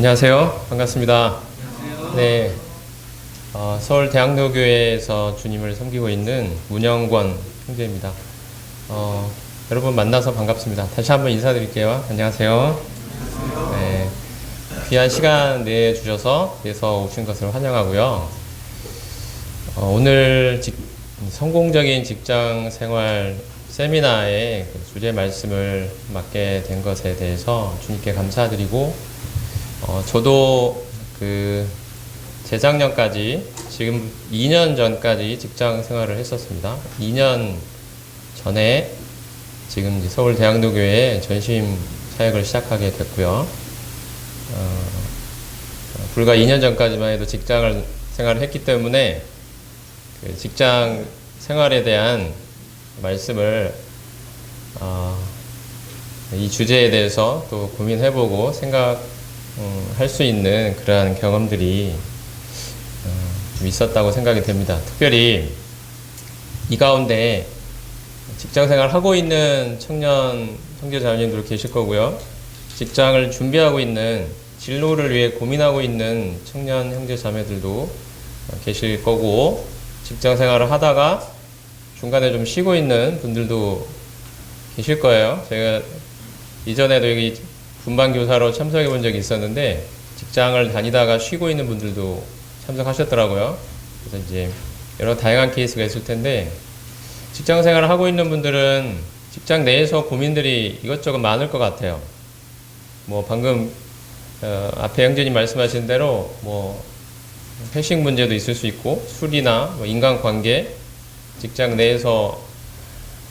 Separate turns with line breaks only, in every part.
안녕하세요. 반갑습니다. 네, 서울대학로교회에서 주님을 섬기고 있는 문영권 형제입니다. 여러분 만나서 반갑습니다. 다시 한번 인사드릴게요. 안녕하세요. 네, 귀한 시간 내주셔서 오신 것을 환영하고요. 오늘 성공적인 직장 생활 세미나의 주제 말씀을 맡게 된 것에 대해서 주님께 감사드리고, 저도 재작년까지, 지금 2년 전까지 직장 생활을 했었습니다. 2년 전에 지금 이제 서울대학로교회에 전심 사역을 시작하게 됐고요. 불과 2년 전까지만 해도 직장 생활을 했기 때문에 직장 생활에 대한 말씀을 이 주제에 대해서 또 고민해보고 할 수 있는 그러한 경험들이 좀 있었다고 생각이 됩니다. 특별히 이 가운데 직장생활 하고 있는 청년 형제자매님들 계실 거고요. 직장을 준비하고 있는, 진로를 위해 고민하고 있는 청년 형제자매들도 계실 거고, 직장생활을 하다가 중간에 좀 쉬고 있는 분들도 계실 거예요. 제가 이전에도 여기 분반교사로 참석해 본 적이 있었는데, 직장을 다니다가 쉬고 있는 분들도 참석하셨더라고요. 그래서 이제 여러 다양한 케이스가 있을 텐데, 직장 생활을 하고 있는 분들은 직장 내에서 고민들이 이것저것 많을 것 같아요. 방금 앞에 형제님 말씀하신 대로 회식 문제도 있을 수 있고, 술이나 인간관계, 직장 내에서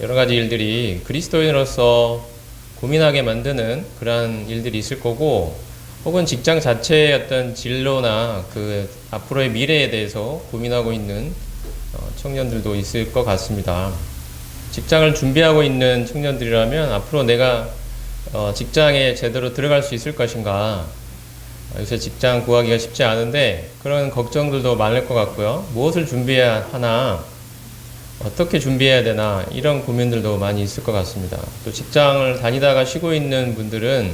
여러 가지 일들이 그리스도인으로서 고민하게 만드는 그러한 일들이 있을 거고, 혹은 직장 자체의 어떤 진로나 앞으로의 미래에 대해서 고민하고 있는 청년들도 있을 것 같습니다. 직장을 준비하고 있는 청년들이라면 앞으로 내가 직장에 제대로 들어갈 수 있을 것인가, 요새 직장 구하기가 쉽지 않은데 그런 걱정들도 많을 것 같고요. 무엇을 준비해야 하나, 어떻게 준비해야 되나, 이런 고민들도 많이 있을 것 같습니다. 또 직장을 다니다가 쉬고 있는 분들은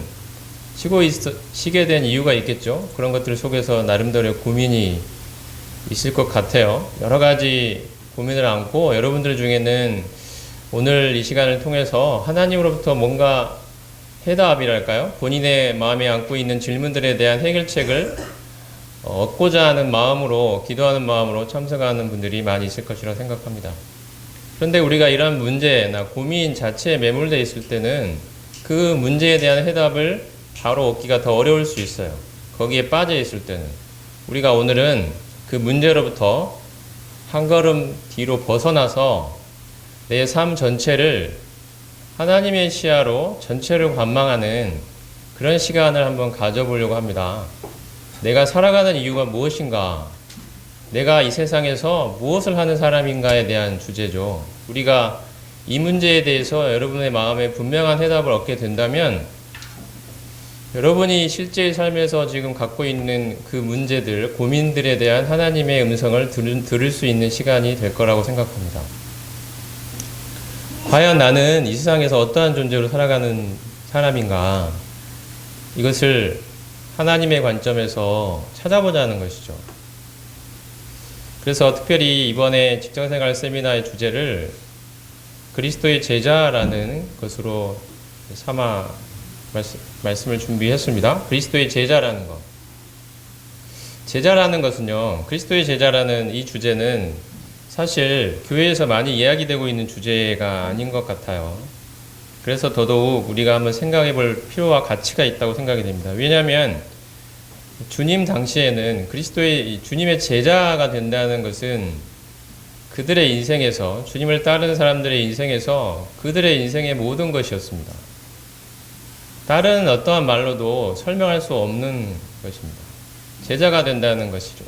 쉬게 된 이유가 있겠죠. 그런 것들 속에서 나름대로의 고민이 있을 것 같아요. 여러 가지 고민을 안고, 여러분들 중에는 오늘 이 시간을 통해서 하나님으로부터 뭔가 해답이랄까요? 본인의 마음에 안고 있는 질문들에 대한 해결책을 얻고자 하는 마음으로, 기도하는 마음으로 참석하는 분들이 많이 있을 것이라고 생각합니다. 그런데 우리가 이런 문제나 고민 자체에 매몰되어 있을 때는 그 문제에 대한 해답을 바로 얻기가 더 어려울 수 있어요. 거기에 빠져 있을 때는. 우리가 오늘은 그 문제로부터 한 걸음 뒤로 벗어나서 내 삶 전체를 하나님의 시야로 전체를 관망하는 그런 시간을 한번 가져보려고 합니다. 내가 살아가는 이유가 무엇인가? 내가 이 세상에서 무엇을 하는 사람인가에 대한 주제죠. 우리가 이 문제에 대해서 여러분의 마음에 분명한 해답을 얻게 된다면, 여러분이 실제 삶에서 지금 갖고 있는 그 문제들, 고민들에 대한 하나님의 음성을 들을 수 있는 시간이 될 거라고 생각합니다. 과연 나는 이 세상에서 어떠한 존재로 살아가는 사람인가? 이것을 하나님의 관점에서 찾아보자는 것이죠. 그래서 특별히 이번에 직장생활 세미나의 주제를 그리스도의 제자라는 것으로 삼아 말씀을 준비했습니다. 그리스도의 제자라는 것. 제자라는 것은요, 그리스도의 제자라는 이 주제는 사실 교회에서 많이 이야기되고 있는 주제가 아닌 것 같아요. 그래서 더더욱 우리가 한번 생각해 볼 필요와 가치가 있다고 생각이 됩니다. 왜냐하면 주님 당시에는 주님의 제자가 된다는 것은 그들의 인생에서, 주님을 따르는 사람들의 인생에서 그들의 인생의 모든 것이었습니다. 다른 어떠한 말로도 설명할 수 없는 것입니다. 제자가 된다는 것이죠.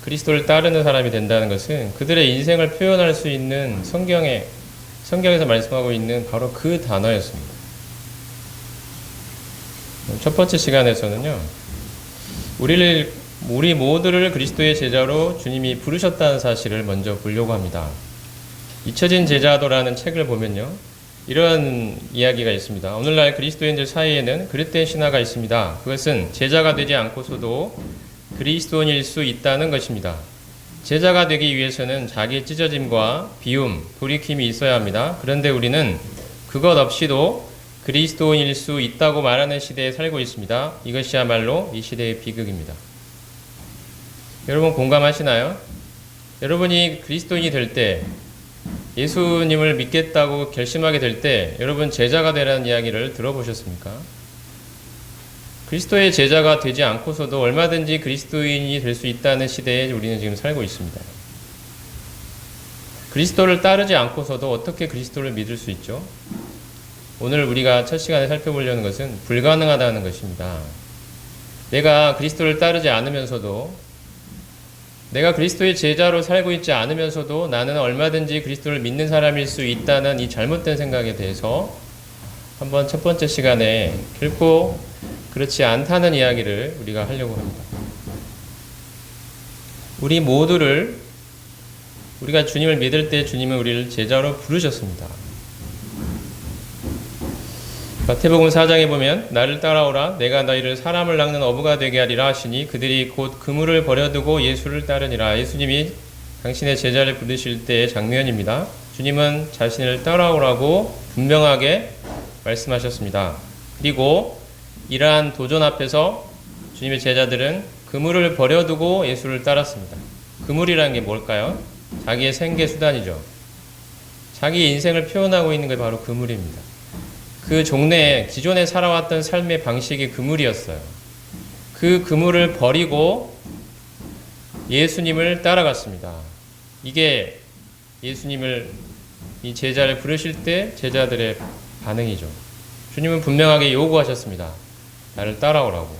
그리스도를 따르는 사람이 된다는 것은 그들의 인생을 표현할 수 있는 성경에서 말씀하고 있는 바로 그 단어였습니다. 첫 번째 시간에서는요, 우리 모두를 그리스도의 제자로 주님이 부르셨다는 사실을 먼저 보려고 합니다. 잊혀진 제자도라는 책을 보면요, 이런 이야기가 있습니다. 오늘날 그리스도인들 사이에는 그릇된 신화가 있습니다. 그것은 제자가 되지 않고서도 그리스도인일 수 있다는 것입니다. 제자가 되기 위해서는 자기 찢어짐과 비움, 돌이킴이 있어야 합니다. 그런데 우리는 그것 없이도 그리스도인일 수 있다고 말하는 시대에 살고 있습니다. 이것이야말로 이 시대의 비극입니다. 여러분 공감하시나요? 여러분이 그리스도인이 될 때, 예수님을 믿겠다고 결심하게 될 때 여러분 제자가 되라는 이야기를 들어보셨습니까? 그리스도의 제자가 되지 않고서도 얼마든지 그리스도인이 될 수 있다는 시대에 우리는 지금 살고 있습니다. 그리스도를 따르지 않고서도 어떻게 그리스도를 믿을 수 있죠? 오늘 우리가 첫 시간에 살펴보려는 것은 불가능하다는 것입니다. 내가 그리스도를 따르지 않으면서도, 내가 그리스도의 제자로 살고 있지 않으면서도 나는 얼마든지 그리스도를 믿는 사람일 수 있다는 이 잘못된 생각에 대해서 한번 첫 번째 시간에 결코 그렇지 않다는 이야기를 우리가 하려고 합니다. 우리 모두를, 우리가 주님을 믿을 때 주님은 우리를 제자로 부르셨습니다. 마태복음 4장에 보면 나를 따라오라 내가 너희를 사람을 낚는 어부가 되게 하리라 하시니 그들이 곧 그물을 버려두고 예수를 따르니라. 예수님이 당신의 제자를 부르실 때의 장면입니다. 주님은 자신을 따라오라고 분명하게 말씀하셨습니다. 그리고 이러한 도전 앞에서 주님의 제자들은 그물을 버려두고 예수를 따랐습니다. 그물이라는 게 뭘까요? 자기의 생계 수단이죠. 자기 인생을 표현하고 있는 게 바로 그물입니다. 그 종래에 기존에 살아왔던 삶의 방식이 그물이었어요. 그 그물을 버리고 예수님을 따라갔습니다. 이게 예수님을, 이 제자를 부르실 때 제자들의 반응이죠. 주님은 분명하게 요구하셨습니다. 나를 따라오라고.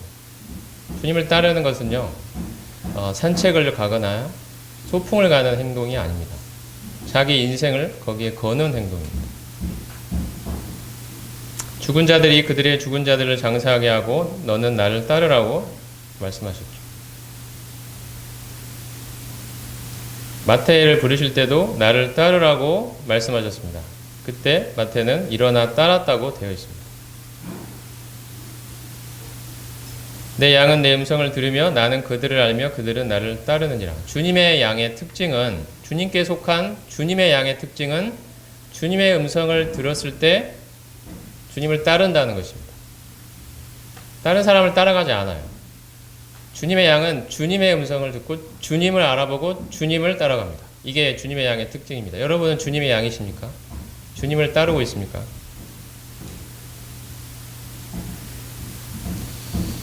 주님을 따르는 것은요, 산책을 가거나 소풍을 가는 행동이 아닙니다. 자기 인생을 거기에 거는 행동입니다. 죽은 자들이 그들의 죽은 자들을 장사하게 하고 너는 나를 따르라고 말씀하셨죠. 마태를 부르실 때도 나를 따르라고 말씀하셨습니다. 그때 마태는 일어나 따랐다고 되어 있습니다. 내 양은 내 음성을 들으며 나는 그들을 알며 그들은 나를 따르느니라. 주님의 양의 특징은, 주님께 속한 주님의 양의 특징은 주님의 음성을 들었을 때 주님을 따른다는 것입니다. 다른 사람을 따라가지 않아요. 주님의 양은 주님의 음성을 듣고 주님을 알아보고 주님을 따라갑니다. 이게 주님의 양의 특징입니다. 여러분은 주님의 양이십니까? 주님을 따르고 있습니까?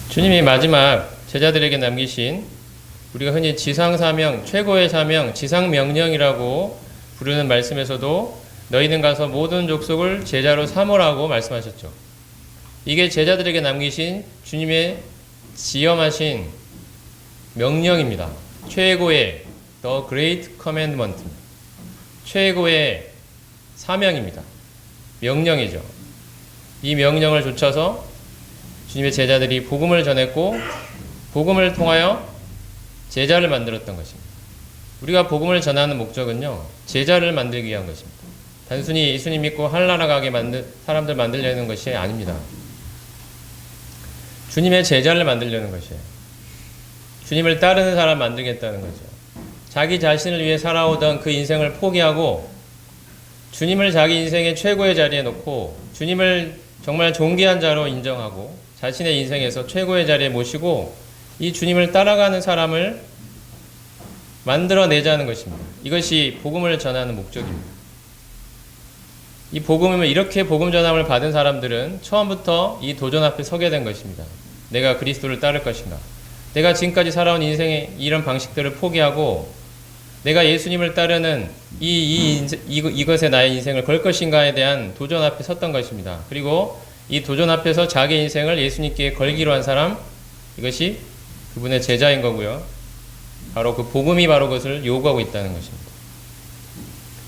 주님이 마지막 제자들에게 남기신, 우리가 흔히 지상사명, 최고의 사명, 지상명령이라고 부르는 말씀에서도 너희는 가서 모든 족속을 제자로 삼으라고 말씀하셨죠. 이게 제자들에게 남기신 주님의 지엄하신 명령입니다. 최고의 The Great Commandment, 최고의 사명입니다. 명령이죠. 이 명령을 좇아서 주님의 제자들이 복음을 전했고 복음을 통하여 제자를 만들었던 것입니다. 우리가 복음을 전하는 목적은요, 제자를 만들기 위한 것입니다. 단순히 예수님 믿고 하늘나라 가게 사람들 만들려는 것이 아닙니다. 주님의 제자를 만들려는 것이에요. 주님을 따르는 사람 만들겠다는 거죠. 자기 자신을 위해 살아오던 그 인생을 포기하고 주님을 자기 인생의 최고의 자리에 놓고 주님을 정말 존귀한 자로 인정하고 자신의 인생에서 최고의 자리에 모시고 이 주님을 따라가는 사람을 만들어내자는 것입니다. 이것이 복음을 전하는 목적입니다. 이 복음을, 이렇게 복음 전함을 받은 사람들은 처음부터 이 도전 앞에 서게 된 것입니다. 내가 그리스도를 따를 것인가? 내가 지금까지 살아온 인생의 이런 방식들을 포기하고 내가 예수님을 따르는 이것에 나의 인생을 걸 것인가에 대한 도전 앞에 섰던 것입니다. 그리고 이 도전 앞에서 자기 인생을 예수님께 걸기로 한 사람, 이것이 그분의 제자인 거고요. 바로 그 복음이 바로 그것을 요구하고 있다는 것입니다.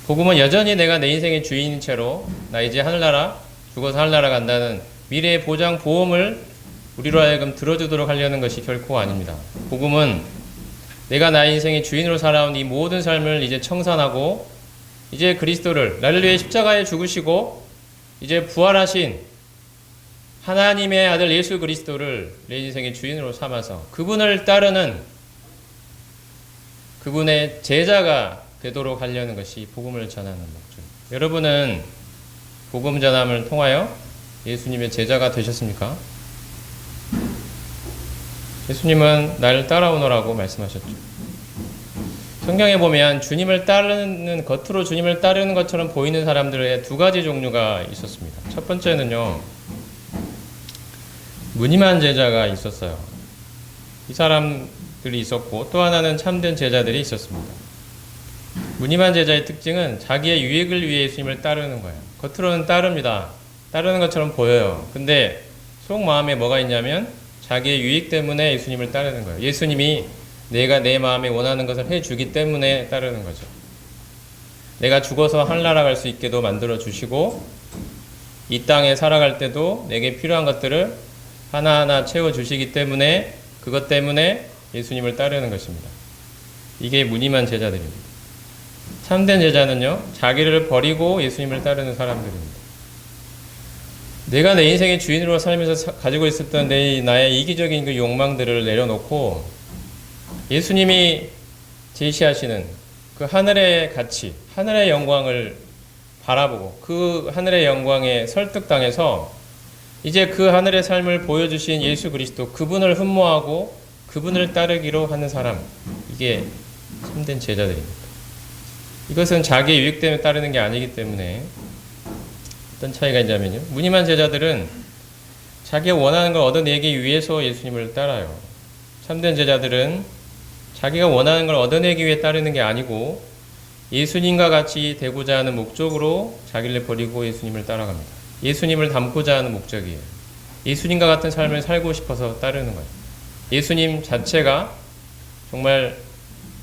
복음은 여전히 내가 내 인생의 주인인 채로 나 이제 하늘나라, 죽어서 하늘나라 간다는 미래의 보장, 보험을 우리로 하여금 들어주도록 하려는 것이 결코 아닙니다. 복음은 내가 나의 인생의 주인으로 살아온 이 모든 삶을 이제 청산하고 이제 그리스도를 나를 위해 십자가에 죽으시고 이제 부활하신 하나님의 아들 예수 그리스도를 내 인생의 주인으로 삼아서 그분을 따르는 그분의 제자가 되도록 하려는 것이 복음을 전하는 목적. 여러분은 복음 전함을 통하여 예수님의 제자가 되셨습니까? 예수님은 나를 따라오너라고 말씀하셨죠. 성경에 보면 주님을 따르는, 겉으로 주님을 따르는 것처럼 보이는 사람들의 두 가지 종류가 있었습니다. 첫 번째는요, 무늬만 제자가 있었어요. 이 사람들이 있었고, 또 하나는 참된 제자들이 있었습니다. 무늬만 제자의 특징은 자기의 유익을 위해 예수님을 따르는 거예요. 겉으로는 따릅니다. 따르는 것처럼 보여요. 근데 속 마음에 뭐가 있냐면 자기의 유익 때문에 예수님을 따르는 거예요. 예수님이 내가 내 마음에 원하는 것을 해주기 때문에 따르는 거죠. 내가 죽어서 하늘나라 갈 수 있게도 만들어 주시고 이 땅에 살아갈 때도 내게 필요한 것들을 하나하나 채워주시기 때문에 그것 때문에 예수님을 따르는 것입니다. 이게 무늬만 제자들입니다. 참된 제자는요, 자기를 버리고 예수님을 따르는 사람들입니다. 내가 내 인생의 주인으로 살면서 가지고 있었던 나의 이기적인 그 욕망들을 내려놓고 예수님이 제시하시는 그 하늘의 가치, 하늘의 영광을 바라보고 그 하늘의 영광에 설득당해서 이제 그 하늘의 삶을 보여주신 예수 그리스도, 그분을 흠모하고 그분을 따르기로 하는 사람, 이게 참된 제자들입니다. 이것은 자기의 유익 때문에 따르는 게 아니기 때문에 어떤 차이가 있냐면요, 무늬만 제자들은 자기가 원하는 걸 얻어내기 위해서 예수님을 따라요. 참된 제자들은 자기가 원하는 걸 얻어내기 위해 따르는 게 아니고 예수님과 같이 되고자 하는 목적으로 자기를 버리고 예수님을 따라갑니다. 예수님을 닮고자 하는 목적이에요. 예수님과 같은 삶을 살고 싶어서 따르는 거예요. 예수님 자체가 정말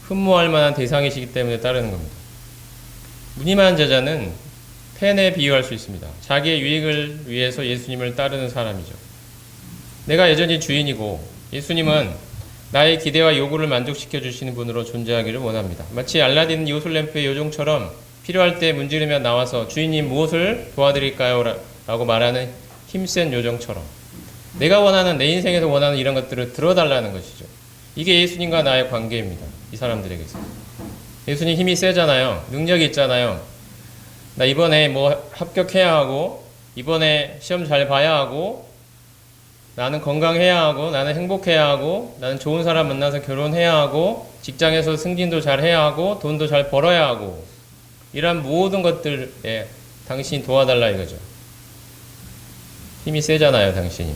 흠모할 만한 대상이시기 때문에 따르는 겁니다. 무늬만 제자는 펜에 비유할 수 있습니다. 자기의 유익을 위해서 예수님을 따르는 사람이죠. 내가 여전히 주인이고 예수님은 나의 기대와 요구를 만족시켜 주시는 분으로 존재하기를 원합니다. 마치 알라딘 요술램프의 요정처럼 필요할 때 문지르며 나와서 주인님 무엇을 도와드릴까요? 라고 말하는 힘센 요정처럼 내가 원하는, 내 인생에서 원하는 이런 것들을 들어달라는 것이죠. 이게 예수님과 나의 관계입니다. 이 사람들에게서. 예수님 힘이 세잖아요. 능력이 있잖아요. 나 이번에 뭐 합격해야 하고, 이번에 시험 잘 봐야 하고, 나는 건강해야 하고, 나는 행복해야 하고, 나는 좋은 사람 만나서 결혼해야 하고, 직장에서 승진도 잘 해야 하고, 돈도 잘 벌어야 하고, 이런 모든 것들에 당신이 도와달라 이거죠. 힘이 세잖아요, 당신이.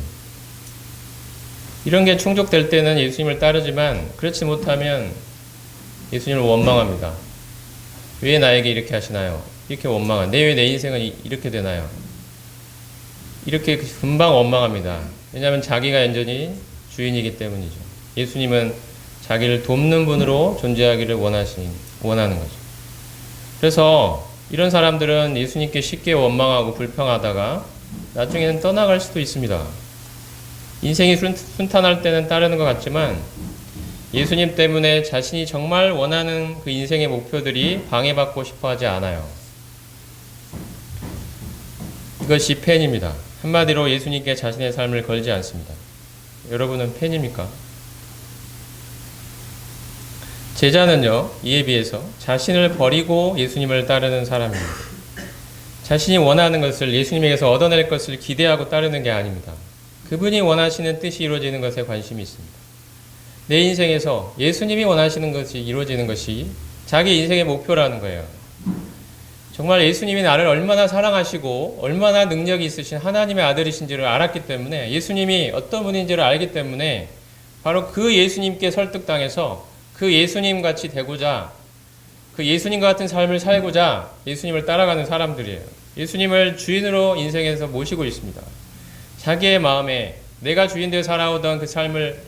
이런 게 충족될 때는 예수님을 따르지만 그렇지 못하면 예수님을 원망합니다. 왜 나에게 이렇게 하시나요? 이렇게 원망한. 왜 내 인생은 이렇게 되나요? 이렇게 금방 원망합니다. 왜냐하면 자기가 완전히 주인이기 때문이죠. 예수님은 자기를 돕는 분으로 존재하기를 원하는 거죠. 그래서 이런 사람들은 예수님께 쉽게 원망하고 불평하다가 나중에는 떠나갈 수도 있습니다. 인생이 순탄할 때는 따르는 것 같지만 예수님 때문에 자신이 정말 원하는 그 인생의 목표들이 방해받고 싶어 하지 않아요. 이것이 팬입니다. 한마디로 예수님께 자신의 삶을 걸지 않습니다. 여러분은 팬입니까? 제자는요, 이에 비해서 자신을 버리고 예수님을 따르는 사람입니다. 자신이 원하는 것을, 예수님에게서 얻어낼 것을 기대하고 따르는 게 아닙니다. 그분이 원하시는 뜻이 이루어지는 것에 관심이 있습니다. 내 인생에서 예수님이 원하시는 것이 이루어지는 것이 자기 인생의 목표라는 거예요. 정말 예수님이 나를 얼마나 사랑하시고 얼마나 능력이 있으신 하나님의 아들이신지를 알았기 때문에, 예수님이 어떤 분인지를 알기 때문에 바로 그 예수님께 설득당해서 그 예수님 같이 되고자, 그 예수님과 같은 삶을 살고자 예수님을 따라가는 사람들이에요. 예수님을 주인으로 인생에서 모시고 있습니다. 자기의 마음에 내가 주인 되어 살아오던 그 삶을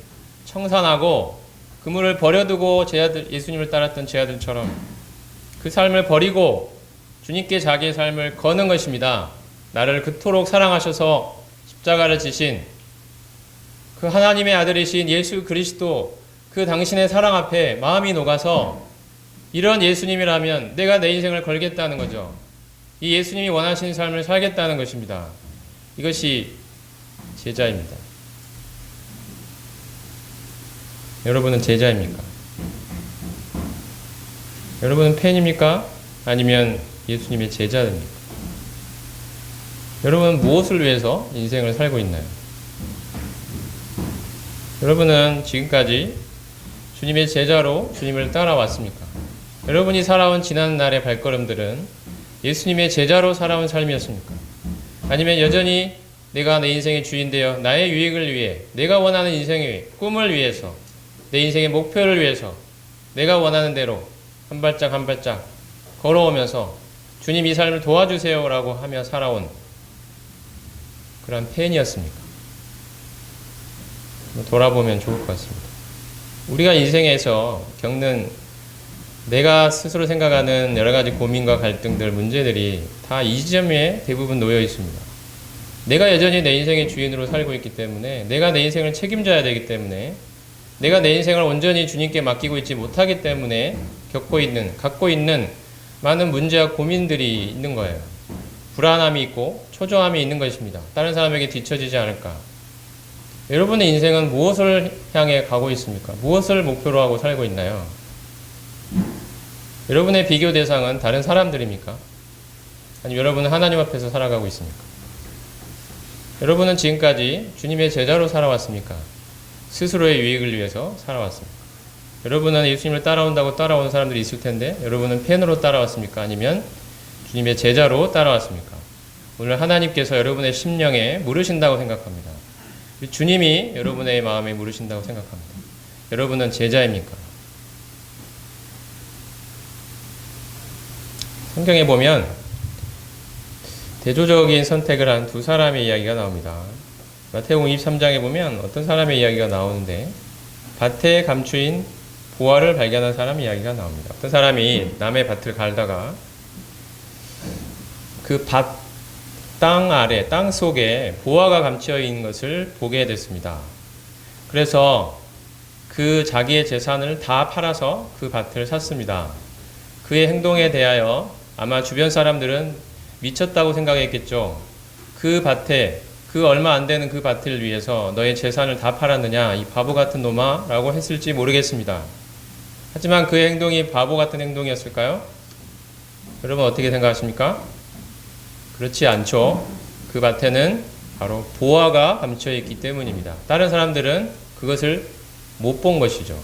청산하고 그물을 버려두고 예수님을 따랐던 제 아들처럼 그 삶을 버리고 주님께 자기의 삶을 거는 것입니다. 나를 그토록 사랑하셔서 십자가를 지신 그 하나님의 아들이신 예수 그리스도, 그 당신의 사랑 앞에 마음이 녹아서 이런 예수님이라면 내가 내 인생을 걸겠다는 거죠. 이 예수님이 원하시는 삶을 살겠다는 것입니다. 이것이 제자입니다. 여러분은 제자입니까? 여러분은 팬입니까? 아니면 예수님의 제자입니까? 여러분은 무엇을 위해서 인생을 살고 있나요? 여러분은 지금까지 주님의 제자로 주님을 따라왔습니까? 여러분이 살아온 지난 날의 발걸음들은 예수님의 제자로 살아온 삶이었습니까? 아니면 여전히 내가 내 인생의 주인 되어 나의 유익을 위해, 내가 원하는 인생의 꿈을 위해서, 내 인생의 목표를 위해서 내가 원하는 대로 한 발짝 한 발짝 걸어오면서 주님 이 삶을 도와주세요 라고 하며 살아온 그런 팬이었습니까? 돌아보면 좋을 것 같습니다. 우리가 인생에서 겪는 내가 스스로 생각하는 여러 가지 고민과 갈등들, 문제들이 다 이 지점에 대부분 놓여 있습니다. 내가 여전히 내 인생의 주인으로 살고 있기 때문에, 내가 내 인생을 책임져야 되기 때문에, 내가 내 인생을 온전히 주님께 맡기고 있지 못하기 때문에 갖고 있는 많은 문제와 고민들이 있는 거예요. 불안함이 있고 초조함이 있는 것입니다. 다른 사람에게 뒤처지지 않을까. 여러분의 인생은 무엇을 향해 가고 있습니까? 무엇을 목표로 하고 살고 있나요? 여러분의 비교 대상은 다른 사람들입니까? 아니면 여러분은 하나님 앞에서 살아가고 있습니까? 여러분은 지금까지 주님의 제자로 살아왔습니까? 스스로의 유익을 위해서 살아왔습니까? 여러분은 예수님을 따라온다고 따라오는 사람들이 있을 텐데 여러분은 팬으로 따라왔습니까? 아니면 주님의 제자로 따라왔습니까? 오늘 하나님께서 여러분의 심령에 물으신다고 생각합니다. 주님이 여러분의 마음에 물으신다고 생각합니다. 여러분은 제자입니까? 성경에 보면 대조적인 선택을 한 두 사람의 이야기가 나옵니다. 마태복음 23장에 보면 어떤 사람의 이야기가 나오는데 밭에 감추인 보화를 발견한 사람 이야기가 나옵니다. 어떤 사람이 남의 밭을 갈다가 그 땅 아래, 땅 속에 보화가 감춰 있는 것을 보게 됐습니다. 그래서 그 자기의 재산을 다 팔아서 그 밭을 샀습니다. 그의 행동에 대하여 아마 주변 사람들은 미쳤다고 생각했겠죠. 그 밭에, 그 얼마 안 되는 그 밭을 위해서 너의 재산을 다 팔았느냐, 이 바보 같은 놈아 라고 했을지 모르겠습니다. 하지만 그의 행동이 바보 같은 행동이었을까요? 여러분 어떻게 생각하십니까? 그렇지 않죠. 그 밭에는 바로 보화가 감춰 있기 때문입니다. 다른 사람들은 그것을 못 본 것이죠.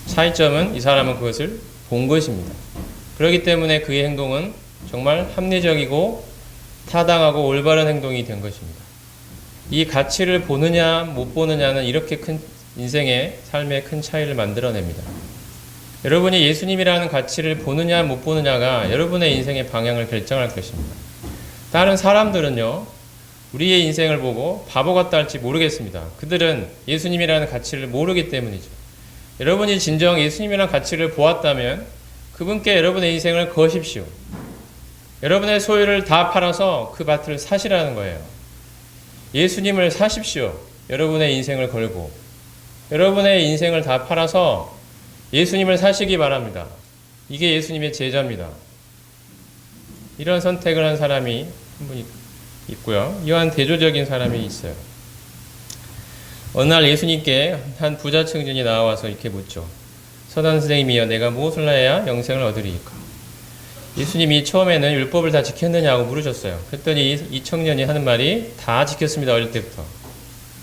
차이점은 이 사람은 그것을 본 것입니다. 그렇기 때문에 그의 행동은 정말 합리적이고 타당하고 올바른 행동이 된 것입니다. 이 가치를 보느냐 못 보느냐는 이렇게 큰 인생의 삶에 큰 차이를 만들어냅니다. 여러분이 예수님이라는 가치를 보느냐 못 보느냐가 여러분의 인생의 방향을 결정할 것입니다. 다른 사람들은요, 우리의 인생을 보고 바보 같다 할지 모르겠습니다. 그들은 예수님이라는 가치를 모르기 때문이죠. 여러분이 진정 예수님이라는 가치를 보았다면 그분께 여러분의 인생을 거십시오. 여러분의 소유를 다 팔아서 그 밭을 사시라는 거예요. 예수님을 사십시오. 여러분의 인생을 걸고. 여러분의 인생을 다 팔아서 예수님을 사시기 바랍니다. 이게 예수님의 제자입니다. 이런 선택을 한 사람이 한 분 있고요. 이러한 대조적인 사람이 있어요. 어느 날 예수님께 한 부자 청년이 나와서 이렇게 묻죠. 선한 선생님이여, 내가 무엇을 해야 영생을 얻으리이까? 예수님이 처음에는 율법을 다 지켰느냐고 물으셨어요. 그랬더니 이 청년이 하는 말이 다 지켰습니다. 어릴 때부터.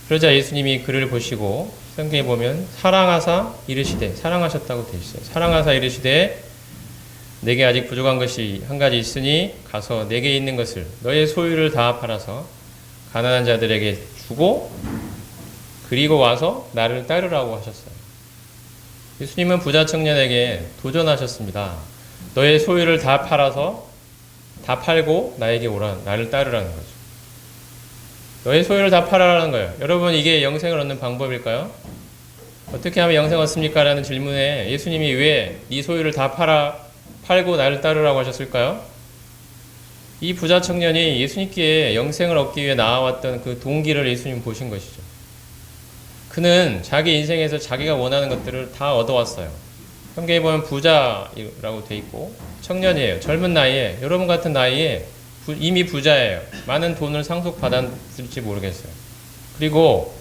그러자 예수님이 그를 보시고 성경에 보면 사랑하사 이르시되, 사랑하셨다고 되어 있어요. 사랑하사 이르시되 내게 아직 부족한 것이 한 가지 있으니 가서 내게 있는 것을, 너의 소유를 다 팔아서 가난한 자들에게 주고 그리고 와서 나를 따르라고 하셨어요. 예수님은 부자 청년에게 도전하셨습니다. 너의 소유를 다 팔아서 다 팔고 나에게 오라, 나를 따르라는 거죠. 너의 소유를 다 팔아라는 거예요. 여러분, 이게 영생을 얻는 방법일까요? 어떻게 하면 영생 얻습니까? 라는 질문에 예수님이 왜 네 소유를 다 팔고 나를 따르라고 하셨을까요? 이 부자 청년이 예수님께 영생을 얻기 위해 나와왔던 그 동기를 예수님 보신 것이죠. 그는 자기 인생에서 자기가 원하는 것들을 다 얻어왔어요. 성경에 보면 부자라고 돼 있고 청년이에요. 젊은 나이에, 여러분 같은 나이에 이미 부자예요. 많은 돈을 상속받았을지 모르겠어요. 그리고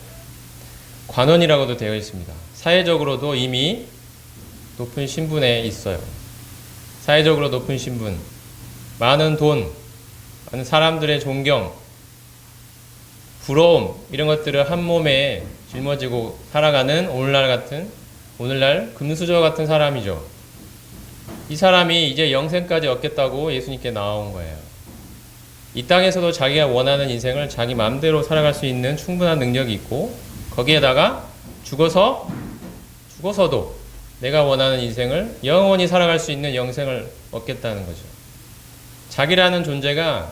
관원이라고도 되어 있습니다. 사회적으로도 이미 높은 신분에 있어요. 사회적으로 높은 신분, 많은 돈, 많은 사람들의 존경, 부러움, 이런 것들을 한 몸에 짊어지고 살아가는 오늘날 금수저 같은 사람이죠. 이 사람이 이제 영생까지 얻겠다고 예수님께 나온 거예요. 이 땅에서도 자기가 원하는 인생을 자기 마음대로 살아갈 수 있는 충분한 능력이 있고, 거기에다가 죽어서도 내가 원하는 인생을 영원히 살아갈 수 있는 영생을 얻겠다는 거죠. 자기라는 존재가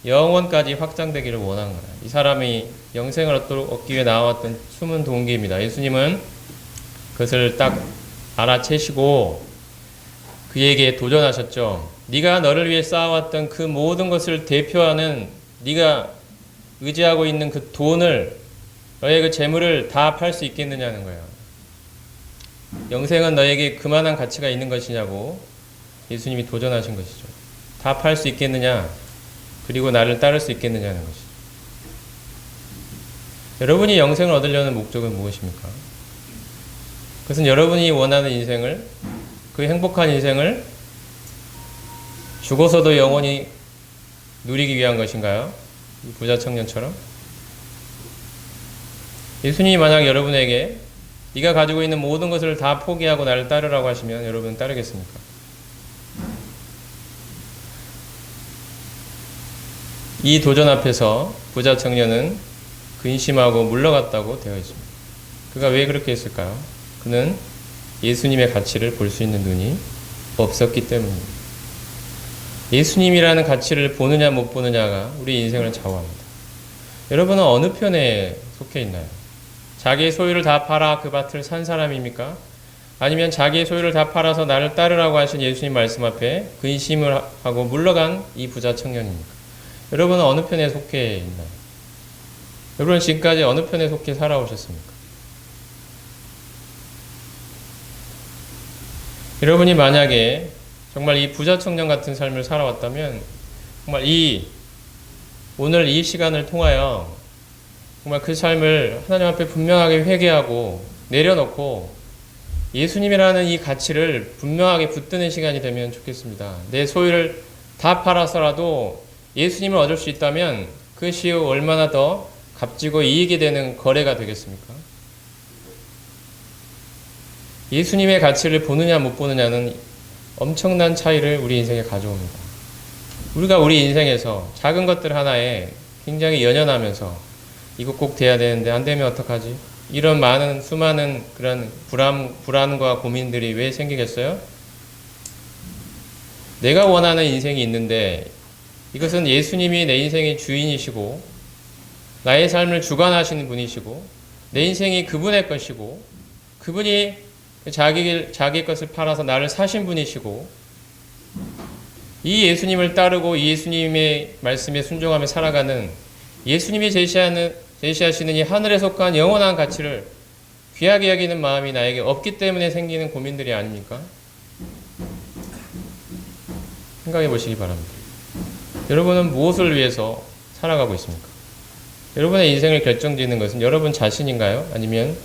영원까지 확장되기를 원한 거예요. 이 사람이 영생을 얻기 위해 나왔던 숨은 동기입니다. 예수님은 그것을 딱 알아채시고 그에게 도전하셨죠. 네가 너를 위해 쌓아왔던 그 모든 것을 대표하는 네가 의지하고 있는 그 돈을, 너의 그 재물을 다 팔 수 있겠느냐는 거예요. 영생은 너에게 그만한 가치가 있는 것이냐고 예수님이 도전하신 것이죠. 다 팔 수 있겠느냐, 그리고 나를 따를 수 있겠느냐는 것이죠. 여러분이 영생을 얻으려는 목적은 무엇입니까? 그것은 여러분이 원하는 인생을, 그 행복한 인생을 죽어서도 영원히 누리기 위한 것인가요? 이 부자 청년처럼? 예수님이 만약 여러분에게 네가 가지고 있는 모든 것을 다 포기하고 나를 따르라고 하시면 여러분은 따르겠습니까? 이 도전 앞에서 부자 청년은 근심하고 물러갔다고 되어 있습니다. 그가 왜 그렇게 했을까요? 그는 예수님의 가치를 볼 수 있는 눈이 없었기 때문입니다. 예수님이라는 가치를 보느냐 못 보느냐가 우리 인생을 좌우합니다. 여러분은 어느 편에 속해 있나요? 자기의 소유를 다 팔아 그 밭을 산 사람입니까? 아니면 자기의 소유를 다 팔아서 나를 따르라고 하신 예수님 말씀 앞에 근심을 하고 물러간 이 부자 청년입니까? 여러분은 어느 편에 속해 있나요? 여러분은 지금까지 어느 편에 속해 살아오셨습니까? 여러분이 만약에 정말 이 부자 청년 같은 삶을 살아왔다면 정말 오늘 이 시간을 통하여 정말 그 삶을 하나님 앞에 분명하게 회개하고 내려놓고 예수님이라는 이 가치를 분명하게 붙드는 시간이 되면 좋겠습니다. 내 소유를 다 팔아서라도 예수님을 얻을 수 있다면 그것이 얼마나 더 값지고 이익이 되는 거래가 되겠습니까? 예수님의 가치를 보느냐 못 보느냐는 엄청난 차이를 우리 인생에 가져옵니다. 우리가 우리 인생에서 작은 것들 하나에 굉장히 연연하면서 이거 꼭 돼야 되는데 안 되면 어떡하지? 이런 수많은 그런 불안과 고민들이 왜 생기겠어요? 내가 원하는 인생이 있는데 이것은 예수님이 내 인생의 주인이시고 나의 삶을 주관하시는 분이시고 내 인생이 그분의 것이고 그분이 자기 것을 팔아서 나를 사신 분이시고 이 예수님을 따르고 이 예수님의 말씀에 순종하며 살아가는 예수님이 제시하시는 이 하늘에 속한 영원한 가치를 귀하게 여기는 마음이 나에게 없기 때문에 생기는 고민들이 아닙니까? 생각해 보시기 바랍니다. 여러분은 무엇을 위해서 살아가고 있습니까? 여러분의 인생을 결정짓는 것은 여러분 자신인가요? 아니면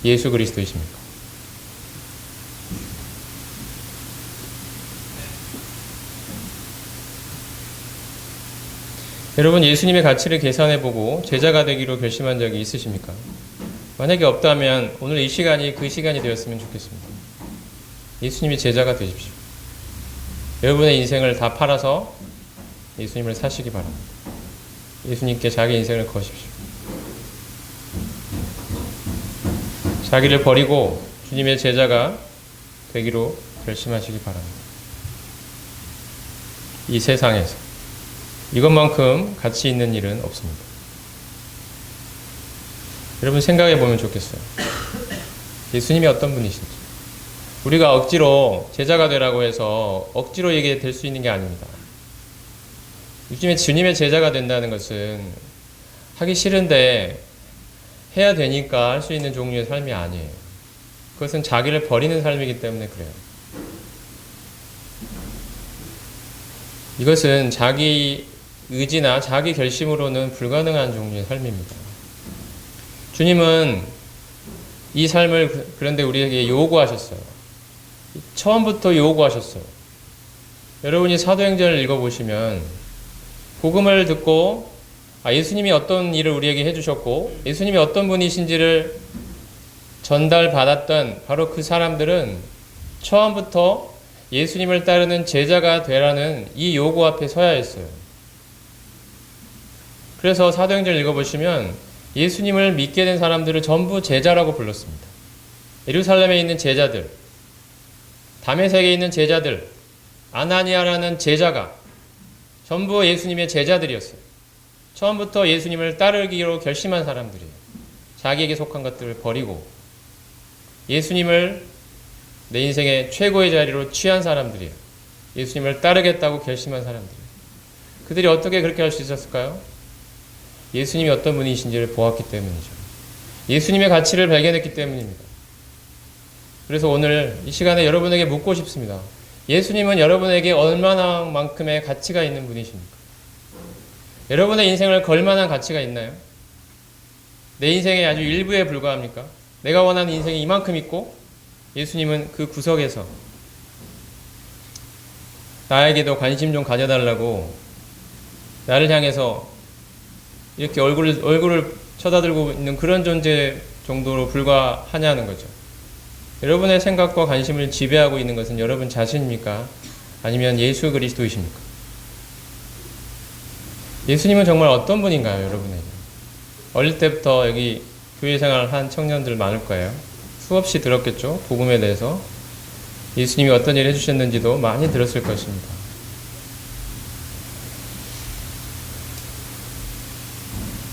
예수 그리스도이십니까? 여러분 예수님의 가치를 계산해보고 제자가 되기로 결심한 적이 있으십니까? 만약에 없다면 오늘 이 시간이 그 시간이 되었으면 좋겠습니다. 예수님의 제자가 되십시오. 여러분의 인생을 다 팔아서 예수님을 사시기 바랍니다. 예수님께 자기 인생을 거십시오. 자기를 버리고 주님의 제자가 되기로 결심하시기 바랍니다. 이 세상에서 이것만큼 가치 있는 일은 없습니다. 여러분 생각해 보면 좋겠어요. 예수님이 어떤 분이신지. 우리가 억지로 제자가 되라고 해서 억지로 이게 될 수 있는 게 아닙니다. 요즘에 주님의 제자가 된다는 것은 하기 싫은데 해야 되니까 할 수 있는 종류의 삶이 아니에요. 그것은 자기를 버리는 삶이기 때문에 그래요. 이것은 자기 의지나 자기 결심으로는 불가능한 종류의 삶입니다. 주님은 이 삶을 그런데 우리에게 요구하셨어요. 처음부터 요구하셨어요. 여러분이 사도행전을 읽어보시면 복음을 듣고 예수님이 어떤 일을 우리에게 해주셨고 예수님이 어떤 분이신지를 전달받았던 바로 그 사람들은 처음부터 예수님을 따르는 제자가 되라는 이 요구 앞에 서야 했어요. 그래서 사도행전을 읽어보시면 예수님을 믿게 된 사람들을 전부 제자라고 불렀습니다. 예루살렘에 있는 제자들, 다메섹에 있는 제자들, 아나니아라는 제자가 전부 예수님의 제자들이었어요. 처음부터 예수님을 따르기로 결심한 사람들이에요. 자기에게 속한 것들을 버리고 예수님을 내 인생의 최고의 자리로 취한 사람들이에요. 예수님을 따르겠다고 결심한 사람들이에요. 그들이 어떻게 그렇게 할 수 있었을까요? 예수님이 어떤 분이신지를 보았기 때문이죠. 예수님의 가치를 발견했기 때문입니다. 그래서 오늘 이 시간에 여러분에게 묻고 싶습니다. 예수님은 여러분에게 얼마나만큼의 가치가 있는 분이십니까? 여러분의 인생을 걸 만한 가치가 있나요? 내 인생의 아주 일부에 불과합니까? 내가 원하는 인생이 이만큼 있고 예수님은 그 구석에서 나에게도 관심 좀 가져달라고 나를 향해서 이렇게 얼굴을 쳐다들고 있는 그런 존재 정도로 불과하냐는 거죠. 여러분의 생각과 관심을 지배하고 있는 것은 여러분 자신입니까? 아니면 예수 그리스도이십니까? 예수님은 정말 어떤 분인가요, 여러분에게? 어릴 때부터 여기 교회 생활을 한 청년들 많을 거예요. 수없이 들었겠죠? 복음에 대해서. 예수님이 어떤 일을 해주셨는지도 많이 들었을 것입니다.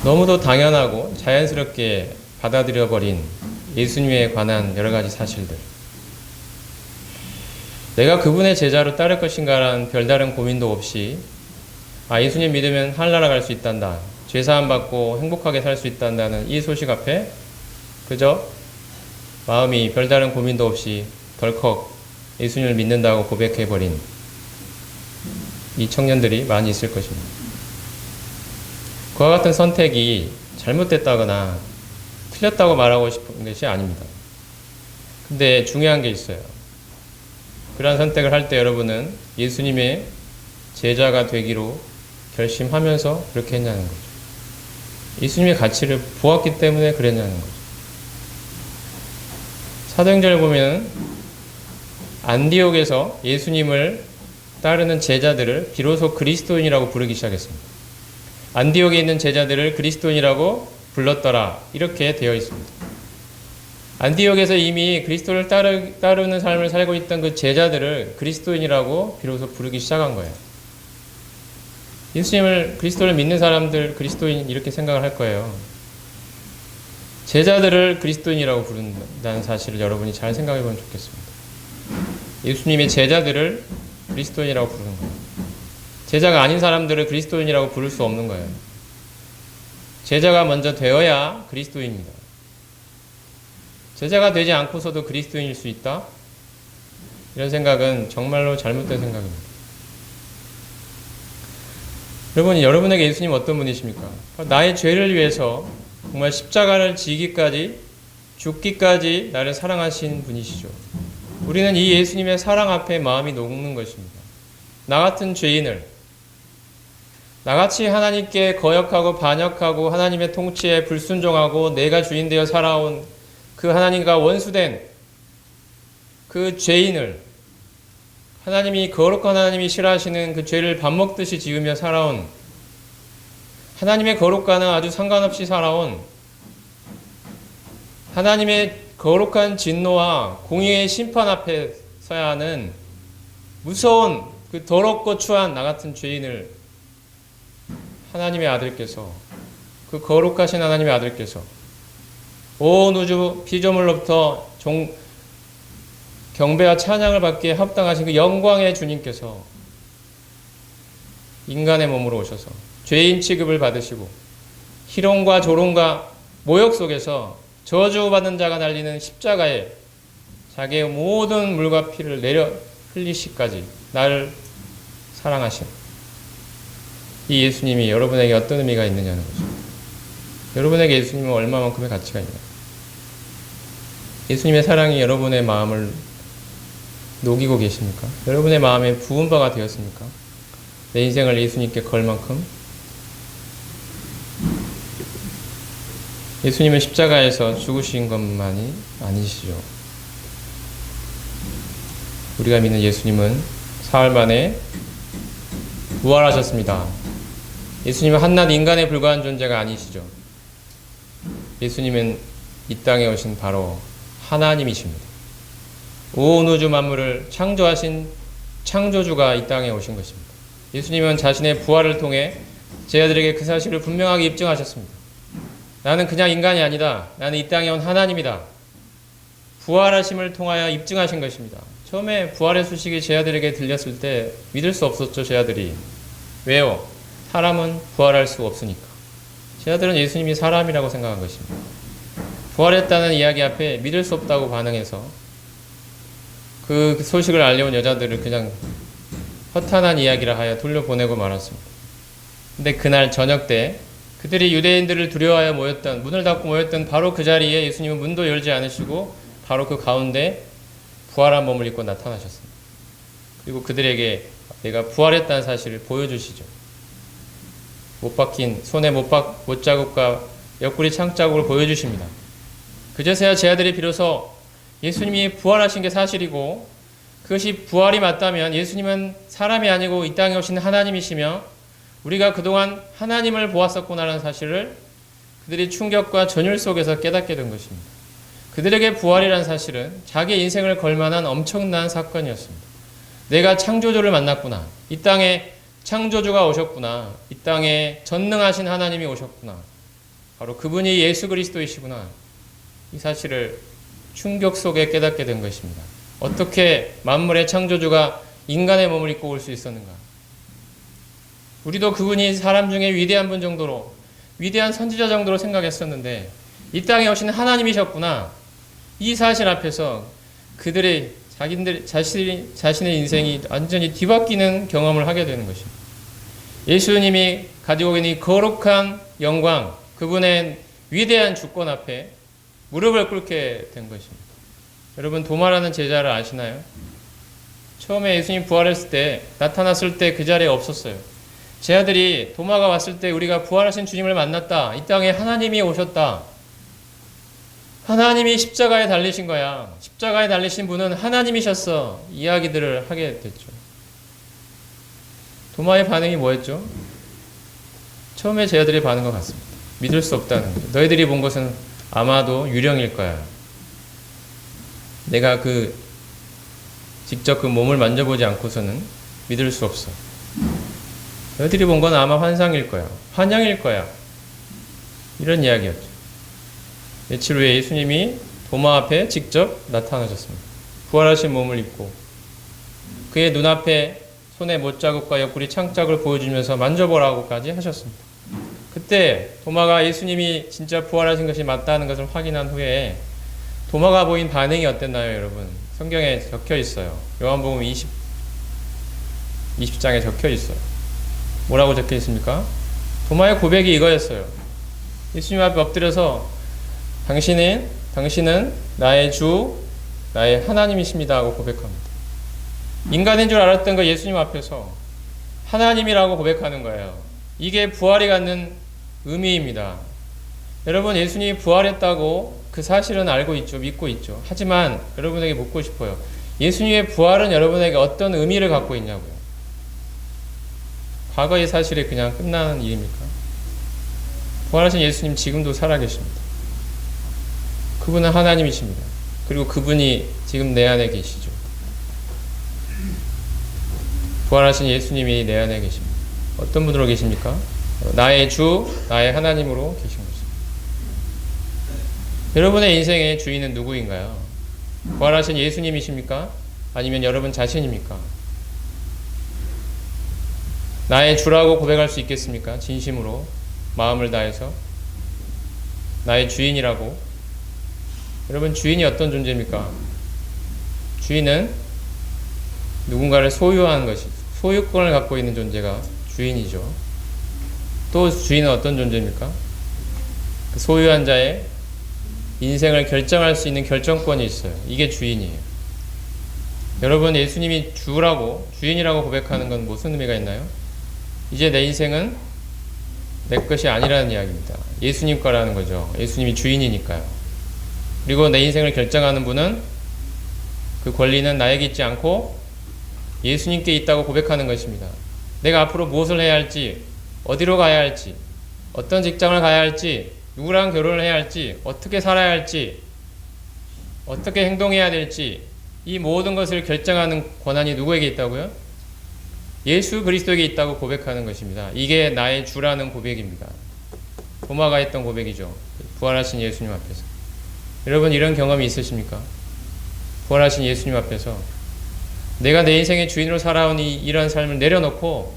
너무도 당연하고 자연스럽게 받아들여버린 예수님에 관한 여러 가지 사실들. 내가 그분의 제자로 따를 것인가라는 별다른 고민도 없이 예수님 믿으면 하늘나라 갈 수 있단다. 죄사함 받고 행복하게 살 수 있단다는 이 소식 앞에 그저 마음이 별다른 고민도 없이 덜컥 예수님을 믿는다고 고백해버린 이 청년들이 많이 있을 것입니다. 그와 같은 선택이 잘못됐다거나 틀렸다고 말하고 싶은 것이 아닙니다. 근데 중요한 게 있어요. 그러한 선택을 할 때 여러분은 예수님의 제자가 되기로 결심하면서 그렇게 했냐는 거죠. 예수님의 가치를 보았기 때문에 그랬냐는 거죠. 사도행전을 보면 안디옥에서 예수님을 따르는 제자들을 비로소 그리스도인이라고 부르기 시작했습니다. 안디옥에 있는 제자들을 그리스도인이라고 불렀더라. 이렇게 되어 있습니다. 안디옥에서 이미 그리스도를 따르는 삶을 살고 있던 그 제자들을 그리스도인이라고 비로소 부르기 시작한 거예요. 예수님을, 그리스도를 믿는 사람들 그리스도인 이렇게 생각을 할 거예요. 제자들을 그리스도인이라고 부른다는 사실을 여러분이 잘 생각해 보면 좋겠습니다. 예수님의 제자들을 그리스도인이라고 부르는 거예요. 제자가 아닌 사람들을 그리스도인이라고 부를 수 없는 거예요. 제자가 먼저 되어야 그리스도인입니다. 제자가 되지 않고서도 그리스도인일 수 있다? 이런 생각은 정말로 잘못된 생각입니다. 여러분에게 예수님 어떤 분이십니까? 나의 죄를 위해서 정말 십자가를 지기까지, 죽기까지 나를 사랑하신 분이시죠. 우리는 이 예수님의 사랑 앞에 마음이 녹는 것입니다. 나 같은 죄인을, 나같이 하나님께 거역하고 반역하고 하나님의 통치에 불순종하고 내가 주인 되어 살아온 그 하나님과 원수된 그 죄인을, 하나님이, 거룩한 하나님이 싫어하시는 그 죄를 밥 먹듯이 지으며 살아온, 하나님의 거룩과는 아주 상관없이 살아온, 하나님의 거룩한 진노와 공의의 심판 앞에 서야 하는 무서운 그 더럽고 추한 나 같은 죄인을 하나님의 아들께서, 그 거룩하신 하나님의 아들께서 온 우주 피조물로부터 경배와 찬양을 받기에 합당하신 그 영광의 주님께서 인간의 몸으로 오셔서 죄인 취급을 받으시고 희롱과 조롱과 모욕 속에서 저주받는 자가 날리는 십자가에 자기의 모든 물과 피를 내려 흘리시까지 나를 사랑하신, 이 예수님이 여러분에게 어떤 의미가 있느냐는 것입니다. 여러분에게 예수님은 얼마만큼의 가치가 있냐. 예수님의 사랑이 여러분의 마음을 녹이고 계십니까? 여러분의 마음에 부은 바가 되었습니까? 내 인생을 예수님께 걸 만큼? 예수님은 십자가에서 죽으신 것만이 아니시죠. 우리가 믿는 예수님은 사흘 만에 부활하셨습니다. 예수님은 한낱 인간에 불과한 존재가 아니시죠. 예수님은 이 땅에 오신 바로 하나님이십니다. 온 우주 만물을 창조하신 창조주가 이 땅에 오신 것입니다. 예수님은 자신의 부활을 통해 제자들에게 그 사실을 분명하게 입증하셨습니다. 나는 그냥 인간이 아니다. 나는 이 땅에 온 하나님이다. 부활하심을 통하여 입증하신 것입니다. 처음에 부활의 소식이 제자들에게 들렸을 때 믿을 수 없었죠, 제자들이. 왜요? 사람은 부활할 수 없으니까. 제자들은 예수님이 사람이라고 생각한 것입니다. 부활했다는 이야기 앞에 믿을 수 없다고 반응해서 그 소식을 알려온 여자들을 그냥 허탄한 이야기라 하여 돌려보내고 말았습니다. 근데 그날 저녁 때 그들이 유대인들을 두려워하여 모였던, 문을 닫고 모였던 바로 그 자리에 예수님은 문도 열지 않으시고 바로 그 가운데 부활한 몸을 입고 나타나셨습니다. 그리고 그들에게 내가 부활했다는 사실을 보여주시죠. 못 박힌 손에 못자국과 옆구리 창자국을 보여주십니다. 그제서야 제자들이 비로소 예수님이 부활하신 게 사실이고 그것이 부활이 맞다면 예수님은 사람이 아니고 이 땅에 오신 하나님이시며 우리가 그동안 하나님을 보았었구나라는 사실을 그들이 충격과 전율 속에서 깨닫게 된 것입니다. 그들에게 부활이라는 사실은 자기 인생을 걸 만한 엄청난 사건이었습니다. 내가 창조주를 만났구나. 이 땅에 창조주가 오셨구나. 이 땅에 전능하신 하나님이 오셨구나. 바로 그분이 예수 그리스도이시구나. 이 사실을 충격 속에 깨닫게 된 것입니다. 어떻게 만물의 창조주가 인간의 몸을 입고 올 수 있었는가? 우리도 그분이 사람 중에 위대한 분 정도로, 위대한 선지자 정도로 생각했었는데 이 땅에 오신 하나님이셨구나. 이 사실 앞에서 그들의 자신의 인생이 완전히 뒤바뀌는 경험을 하게 되는 것입니다. 예수님이 가지고 계신 이 거룩한 영광, 그분의 위대한 주권 앞에 무릎을 꿇게 된 것입니다. 여러분, 도마라는 제자를 아시나요? 처음에 예수님 부활했을 때, 나타났을 때 그 자리에 없었어요. 제자들이 도마가 왔을 때 우리가 부활하신 주님을 만났다. 이 땅에 하나님이 오셨다. 하나님이 십자가에 달리신 거야. 십자가에 달리신 분은 하나님이셨어. 이야기들을 하게 됐죠. 도마의 반응이 뭐였죠? 처음에 제자들의 반응과 같습니다. 믿을 수 없다는 거예요. 너희들이 본 것은 아마도 유령일 거야. 내가 직접 그 몸을 만져보지 않고서는 믿을 수 없어. 너희들이 본 건 아마 환상일 거야. 환영일 거야. 이런 이야기였죠. 며칠 후에 예수님이 도마 앞에 직접 나타나셨습니다. 부활하신 몸을 입고 그의 눈앞에 손에 못자국과 옆구리 창자국을 보여주면서 만져보라고까지 하셨습니다. 그때 도마가 예수님이 진짜 부활하신 것이 맞다는 것을 확인한 후에 도마가 보인 반응이 어땠나요, 여러분? 성경에 적혀 있어요. 요한복음 20장에 적혀 있어요. 뭐라고 적혀 있습니까? 도마의 고백이 이거였어요. 예수님 앞에 엎드려서 당신은 나의 주, 나의 하나님이십니다 하고 고백합니다. 인간인 줄 알았던 거 예수님 앞에서 하나님이라고 고백하는 거예요. 이게 부활이 갖는 의미입니다. 여러분, 예수님이 부활했다고 그 사실은 알고 있죠. 믿고 있죠. 하지만 여러분에게 묻고 싶어요. 예수님의 부활은 여러분에게 어떤 의미를 갖고 있냐고요. 과거의 사실이 그냥 끝나는 일입니까? 부활하신 예수님 지금도 살아계십니다. 그분은 하나님이십니다. 그리고 그분이 지금 내 안에 계시죠. 부활하신 예수님이 내 안에 계십니다. 어떤 분으로 계십니까? 나의 주, 나의 하나님으로 계신 것입니다. 여러분의 인생의 주인은 누구인가요? 부활하신 예수님이십니까? 아니면 여러분 자신입니까? 나의 주라고 고백할 수 있겠습니까? 진심으로 마음을 다해서 나의 주인이라고. 여러분, 주인이 어떤 존재입니까? 주인은 누군가를 소유하는 것이, 소유권을 갖고 있는 존재가 주인이죠. 또 주인은 어떤 존재입니까? 그 소유한 자의 인생을 결정할 수 있는 결정권이 있어요. 이게 주인이에요. 여러분, 예수님이 주라고, 주인이라고 고백하는 건 무슨 의미가 있나요? 이제 내 인생은 내 것이 아니라는 이야기입니다. 예수님 거라는 거죠. 예수님이 주인이니까요. 그리고 내 인생을 결정하는 분은, 그 권리는 나에게 있지 않고 예수님께 있다고 고백하는 것입니다. 내가 앞으로 무엇을 해야 할지, 어디로 가야 할지, 어떤 직장을 가야 할지, 누구랑 결혼을 해야 할지, 어떻게 살아야 할지, 어떻게 행동해야 될지, 이 모든 것을 결정하는 권한이 누구에게 있다고요? 예수 그리스도에게 있다고 고백하는 것입니다. 이게 나의 주라는 고백입니다. 도마가 했던 고백이죠. 부활하신 예수님 앞에서. 여러분, 이런 경험이 있으십니까? 부활하신 예수님 앞에서 내가 내 인생의 주인으로 살아온 이런 삶을 내려놓고,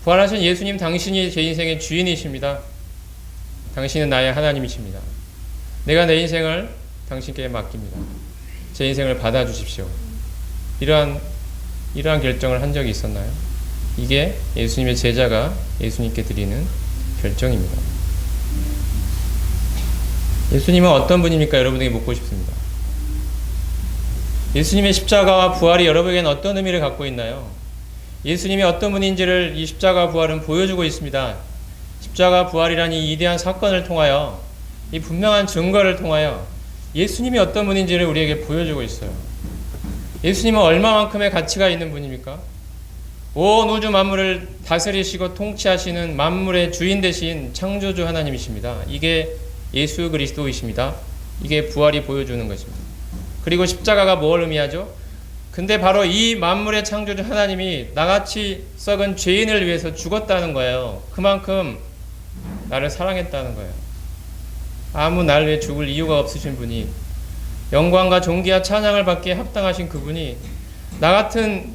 부활하신 예수님, 당신이 제 인생의 주인이십니다. 당신은 나의 하나님이십니다. 내가 내 인생을 당신께 맡깁니다. 제 인생을 받아주십시오. 이러한 결정을 한 적이 있었나요? 이게 예수님의 제자가 예수님께 드리는 결정입니다. 예수님은 어떤 분입니까? 여러분에게 묻고 싶습니다. 예수님의 십자가와 부활이 여러분에게는 어떤 의미를 갖고 있나요? 예수님이 어떤 분인지를 이 십자가 부활은 보여주고 있습니다. 십자가 부활이라는 이 위대한 사건을 통하여, 이 분명한 증거를 통하여 예수님이 어떤 분인지를 우리에게 보여주고 있어요. 예수님은 얼마만큼의 가치가 있는 분입니까? 온 우주 만물을 다스리시고 통치하시는 만물의 주인 되신 창조주 하나님이십니다. 이게 예수 그리스도이십니다. 이게 부활이 보여주는 것입니다. 그리고 십자가가 뭘 의미하죠? 근데 바로 이 만물의 창조주 하나님이 나같이 썩은 죄인을 위해서 죽었다는 거예요. 그만큼 나를 사랑했다는 거예요. 아무 나를 위해 죽을 이유가 없으신 분이, 영광과 존귀와 찬양을 받기에 합당하신 그분이 나 같은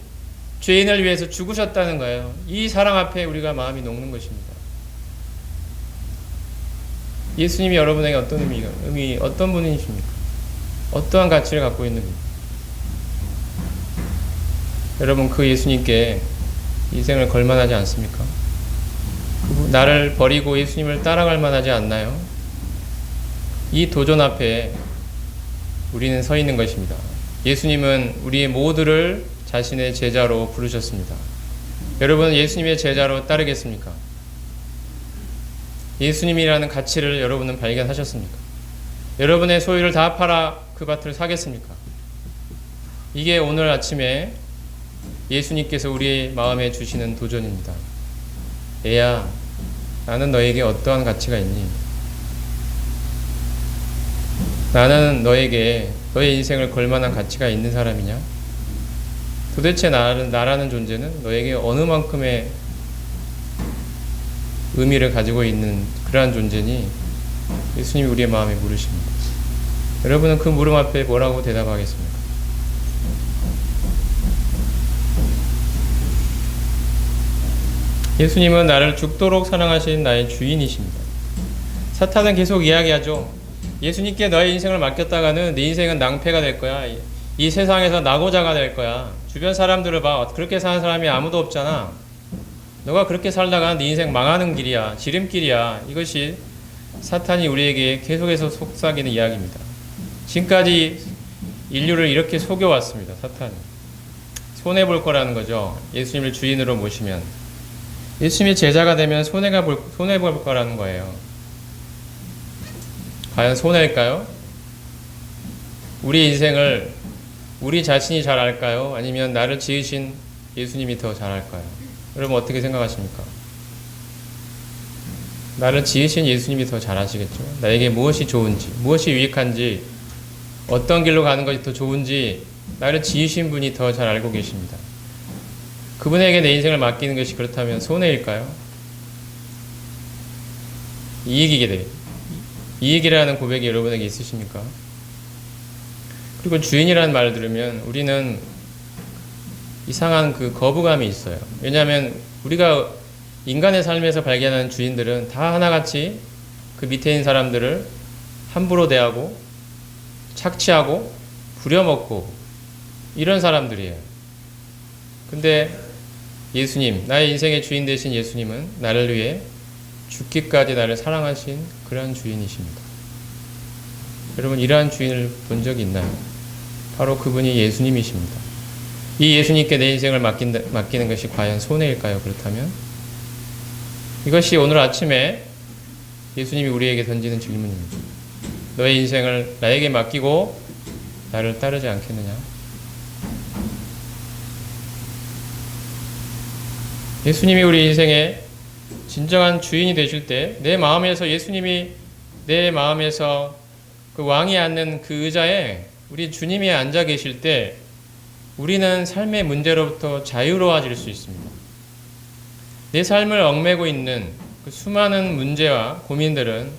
죄인을 위해서 죽으셨다는 거예요. 이 사랑 앞에 우리가 마음이 녹는 것입니다. 예수님이 여러분에게 어떤 어떤 분이십니까? 어떠한 가치를 갖고 있는 분입니까? 여러분, 그 예수님께 인생을 걸만하지 않습니까? 나를 버리고 예수님을 따라갈 만하지 않나요? 이 도전 앞에 우리는 서 있는 것입니다. 예수님은 우리의 모두를 자신의 제자로 부르셨습니다. 여러분, 예수님의 제자로 따르겠습니까? 예수님이라는 가치를 여러분은 발견하셨습니까? 여러분의 소유를 다 팔아 그 밭을 사겠습니까? 이게 오늘 아침에 예수님께서 우리의 마음에 주시는 도전입니다. 애야, 나는 너에게 어떠한 가치가 있니? 나는 너에게 너의 인생을 걸만한 가치가 있는 사람이냐? 도대체 나라는 존재는 너에게 어느 만큼의 의미를 가지고 있는 그러한 존재니? 예수님이 우리의 마음에 물으십니다. 여러분은 그 물음 앞에 뭐라고 대답하겠습니까? 예수님은 나를 죽도록 사랑하신 나의 주인이십니다. 사탄은 계속 이야기하죠. 예수님께 너의 인생을 맡겼다가는 네 인생은 낭패가 될 거야. 이 세상에서 낙오자가 될 거야. 주변 사람들을 봐. 그렇게 사는 사람이 아무도 없잖아. 너가 그렇게 살다가 네 인생 망하는 길이야. 지름길이야. 이것이 사탄이 우리에게 계속해서 속삭이는 이야기입니다. 지금까지 인류를 이렇게 속여왔습니다. 사탄이. 손해볼 거라는 거죠. 예수님을 주인으로 모시면. 예수님의 제자가 되면 손해볼 거라는 거예요. 과연 손해일까요? 우리 인생을 우리 자신이 잘 알까요? 아니면 나를 지으신 예수님이 더 잘 알까요? 여러분, 어떻게 생각하십니까? 나를 지으신 예수님이 더 잘 아시겠죠? 나에게 무엇이 좋은지, 무엇이 유익한지, 어떤 길로 가는 것이 더 좋은지 나를 지으신 분이 더 잘 알고 계십니다. 그분에게 내 인생을 맡기는 것이 그렇다면 손해일까요? 이익이라는 고백이 여러분에게 있으십니까? 그리고 주인이라는 말을 들으면 우리는 이상한 그 거부감이 있어요. 왜냐하면 우리가 인간의 삶에서 발견하는 주인들은 다 하나같이 그 밑에 있는 사람들을 함부로 대하고 착취하고 부려먹고 이런 사람들이에요. 근데 예수님, 나의 인생의 주인 되신 예수님은 나를 위해 죽기까지 나를 사랑하신 그러한 주인이십니다. 여러분, 이러한 주인을 본 적이 있나요? 바로 그분이 예수님이십니다. 이 예수님께 내 인생을 맡기는 것이 과연 손해일까요? 그렇다면 이것이 오늘 아침에 예수님이 우리에게 던지는 질문입니다. 너의 인생을 나에게 맡기고 나를 따르지 않겠느냐? 예수님이 우리 인생의 진정한 주인이 되실 때 내 마음에서 예수님이 내 마음에서 그 왕이 앉는 그 의자에 우리 주님이 앉아 계실 때 우리는 삶의 문제로부터 자유로워질 수 있습니다. 내 삶을 얽매고 있는 그 수많은 문제와 고민들은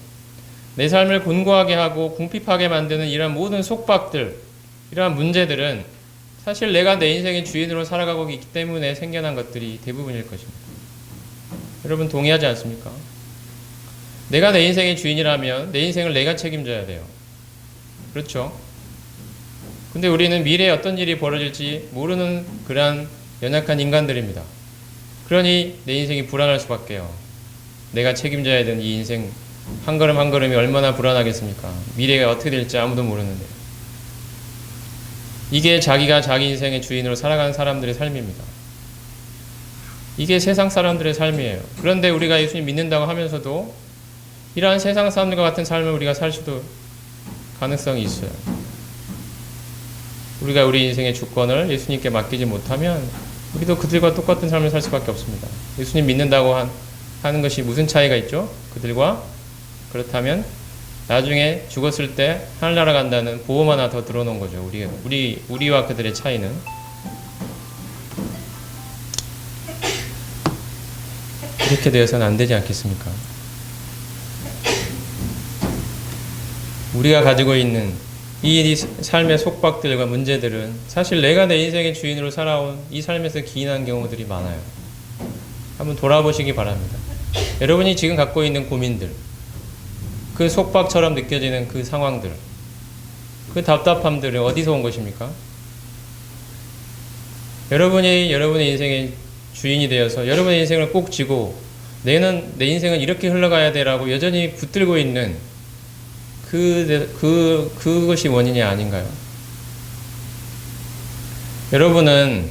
내 삶을 곤고하게 하고 궁핍하게 만드는 이러한 모든 속박들, 이러한 문제들은 사실 내가 내 인생의 주인으로 살아가고 있기 때문에 생겨난 것들이 대부분일 것입니다. 여러분 동의하지 않습니까? 내가 내 인생의 주인이라면 내 인생을 내가 책임져야 돼요. 그렇죠? 근데 우리는 미래에 어떤 일이 벌어질지 모르는 그러한 연약한 인간들입니다. 그러니 내 인생이 불안할 수밖에요. 내가 책임져야 되는 이 인생 한 걸음 한 걸음이 얼마나 불안하겠습니까? 미래가 어떻게 될지 아무도 모르는데. 이게 자기가 자기 인생의 주인으로 살아가는 사람들의 삶입니다. 이게 세상 사람들의 삶이에요. 그런데 우리가 예수님 믿는다고 하면서도 이러한 세상 사람들과 같은 삶을 우리가 살 수도 가능성이 있어요. 우리가 우리 인생의 주권을 예수님께 맡기지 못하면 우리도 그들과 똑같은 삶을 살 수밖에 없습니다. 예수님 믿는다고 하는 것이 무슨 차이가 있죠? 그들과 그렇다면 나중에 죽었을 때 하늘나라 간다는 보험 하나 더 들어놓은 거죠. 우리와 그들의 차이는. 이렇게 되어서는 안 되지 않겠습니까? 우리가 가지고 있는 이 삶의 속박들과 문제들은 사실 내가 내 인생의 주인으로 살아온 이 삶에서 기인한 경우들이 많아요. 한번 돌아보시기 바랍니다. 여러분이 지금 갖고 있는 고민들, 그 속박처럼 느껴지는 그 상황들, 그 답답함들은 어디서 온 것입니까? 여러분이 여러분의 인생의 주인이 되어서 여러분의 인생을 꼭 쥐고 내 인생은 이렇게 흘러가야 돼라고 여전히 붙들고 있는 그것이 원인이 아닌가요? 여러분은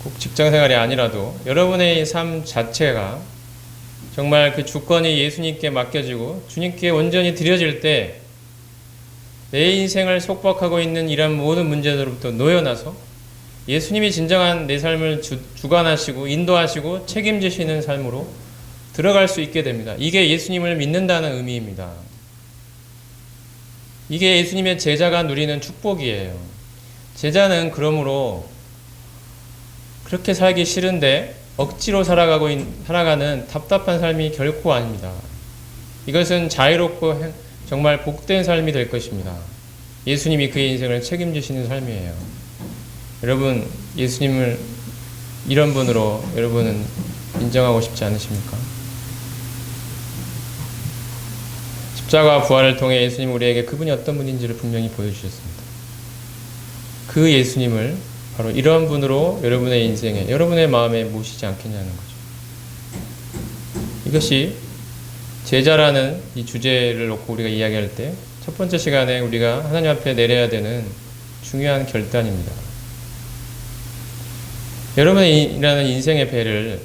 꼭 직장생활이 아니라도 여러분의 삶 자체가 정말 그 주권이 예수님께 맡겨지고 주님께 온전히 드려질 때 내 인생을 속박하고 있는 이런 모든 문제들로부터 놓여나서 예수님이 진정한 내 삶을 주관하시고 인도하시고 책임지시는 삶으로 들어갈 수 있게 됩니다. 이게 예수님을 믿는다는 의미입니다. 이게 예수님의 제자가 누리는 축복이에요. 제자는 그러므로 그렇게 살기 싫은데 억지로 살아가는 답답한 삶이 결코 아닙니다. 이것은 자유롭고 정말 복된 삶이 될 것입니다. 예수님이 그의 인생을 책임지시는 삶이에요. 여러분, 예수님을 이런 분으로 여러분은 인정하고 싶지 않으십니까? 십자가와 부활을 통해 예수님 우리에게 그분이 어떤 분인지를 분명히 보여주셨습니다. 그 예수님을 바로 이런 분으로 여러분의 인생에, 여러분의 마음에 모시지 않겠냐는 거죠. 이것이 제자라는 이 주제를 놓고 우리가 이야기할 때 첫 번째 시간에 우리가 하나님 앞에 내려야 되는 중요한 결단입니다. 여러분이라는 인생의 배를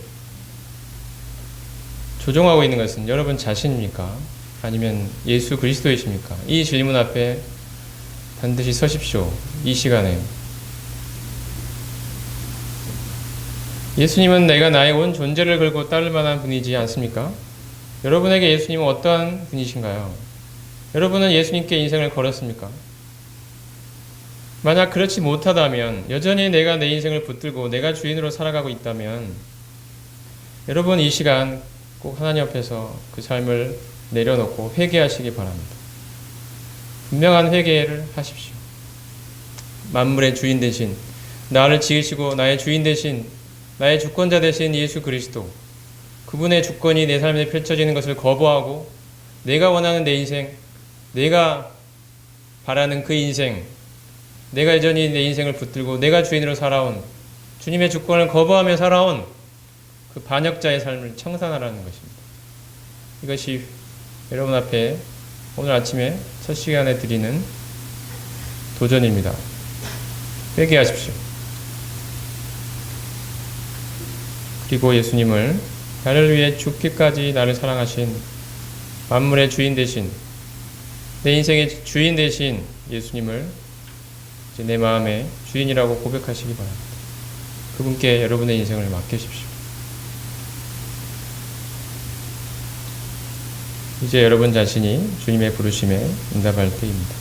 조종하고 있는 것은 여러분 자신입니까? 아니면 예수 그리스도이십니까? 이 질문 앞에 반드시 서십시오. 이 시간에. 예수님은 내가 나의 온 존재를 걸고 따를 만한 분이지 않습니까? 여러분에게 예수님은 어떠한 분이신가요? 여러분은 예수님께 인생을 걸었습니까? 만약 그렇지 못하다면, 여전히 내가 내 인생을 붙들고 내가 주인으로 살아가고 있다면 여러분 이 시간 꼭 하나님 앞에서 그 삶을 내려놓고 회개하시기 바랍니다. 분명한 회개를 하십시오. 만물의 주인 되신, 나를 지으시고 나의 주인 되신, 나의 주권자 되신 예수 그리스도, 그분의 주권이 내 삶에 펼쳐지는 것을 거부하고 내가 원하는 내 인생, 내가 바라는 그 인생, 내가 여전히 내 인생을 붙들고 내가 주인으로 살아온, 주님의 주권을 거부하며 살아온 그 반역자의 삶을 청산하라는 것입니다. 이것이 여러분 앞에 오늘 아침에 첫 시간에 드리는 도전입니다. 회개하십시오. 그리고 예수님을 나를 위해 죽기까지 나를 사랑하신 만물의 주인 되신, 내 인생의 주인 되신 예수님을 이제 내 마음의 주인이라고 고백하시기 바랍니다. 그분께 여러분의 인생을 맡기십시오. 이제 여러분 자신이 주님의 부르심에 응답할 때입니다.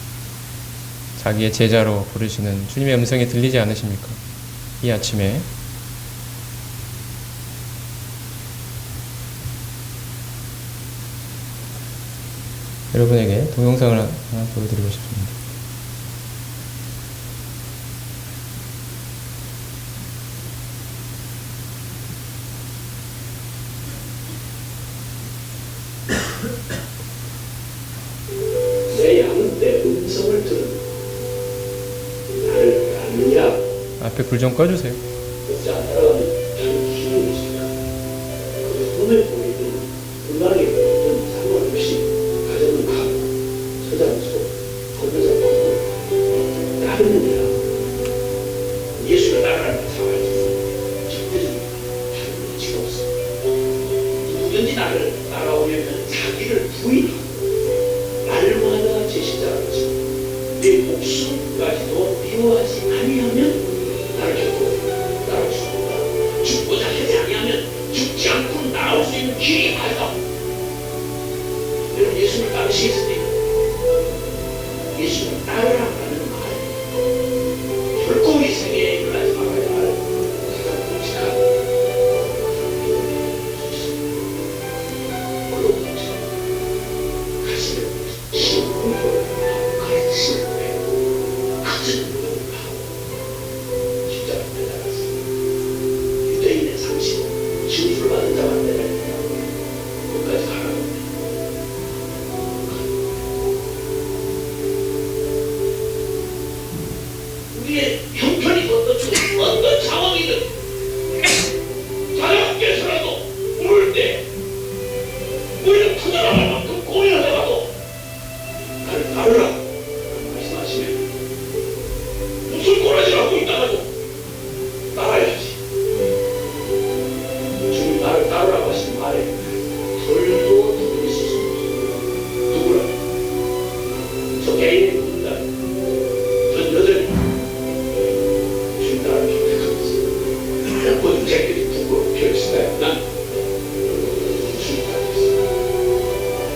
자기의 제자로 부르시는 주님의 음성이 들리지 않으십니까? 이 아침에 여러분에게 동영상을 하나 보여드리고 싶습니다.
내 양은 내 음성을 들은 나를 따르느냐.
앞에 불 좀 꺼주세요.
듣지 않으라는 다른 기준이 있으니까 그 손에 보이는 음악의 모든 상관없이 가정은 가고 서장소 건너서 건너 따르느냐. 예수를 따르라는 상황에서 절대적인 다른 이치가 없어. 누구든지 나를 따라오려면 자기를 부인하고 날마다 제 십자가를 지고 내 목숨까지도 미워하지 아니하면 나를 겪고 나를 죽는다. 죽고자 하지 아니하면 죽지 않고 나올 수 있는 길이 아니다. 여러분 예수를 따르시겠습니까? 예수를 따르라는 말 결코 우리 생애에 일어나지 말아야 할 가장 끔찍한 그런 문제. 가슴에 지옥 공포를 가르치는 데 가진 운동을 하고 십자가를 매달았습니다. 유대인의 상식, 진술받은 자만 매달린다. 끝까지 가라고 합니다. 우리의 형편이 어떻든 어떤 상황이든 자녀께서라도 울 때 우리는 터져나갈 만큼 고민하더라도 나를 따르라 말씀하시면 무슨 꼬라지를 하고 있다가도 따라야지. 주님 나를 따르라고 하신 말에 돌도 들을 수 있습니다. 누구라? 저 개인의 누군가 전 여전히 주님 나를 선택하고 있습니다. 모든 자들이 부끄럽고 별치다. 난 주님 따르겠습니다.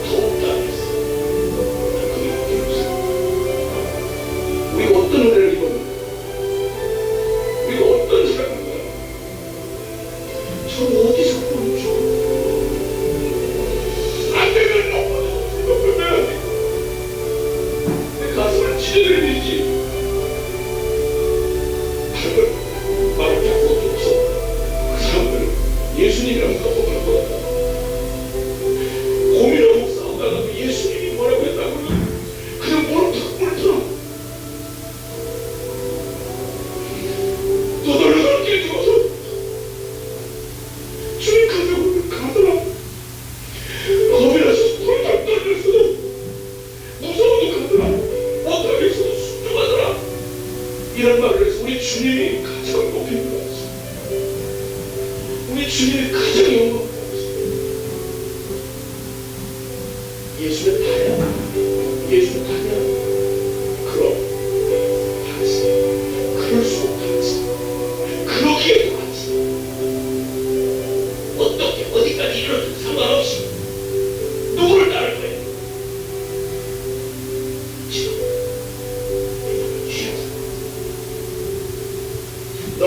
더욱 따르겠습니다. 난 그게 없습니다. 우리 어떤 은혜를 입었는가? 우리가 어떤 사람인가? 저 어디서 보는지 안 되면 넘어면 내 가슴을 찢어내리지. 다른 말을 잡고 없어. 그 사람들은 예수님이랑 떠먹을 것 같다. 고민하고 싸우다가 그 예수님이 뭐라고 했다고 그냥 옳더라. 너덜너덜 뛰어들어서 주님 가족을 가더라. 겁이 나서 꿀딱 떨렸어. 무서워도 가더라. 못하겠어도 순종하더라. 이런 말을 해서 우리 주님이 가장 높이 불렀어. 우리 주님이 가장 영광을 받았어. 예수는 다야. 예수는 다냐. 그럼 다지. 그럴수록 다지. 그러기에도 다지. 어떻게 어디까지 이르든 상관없이 누구를 따를 거야? 지금 이놈을 취하자. 넌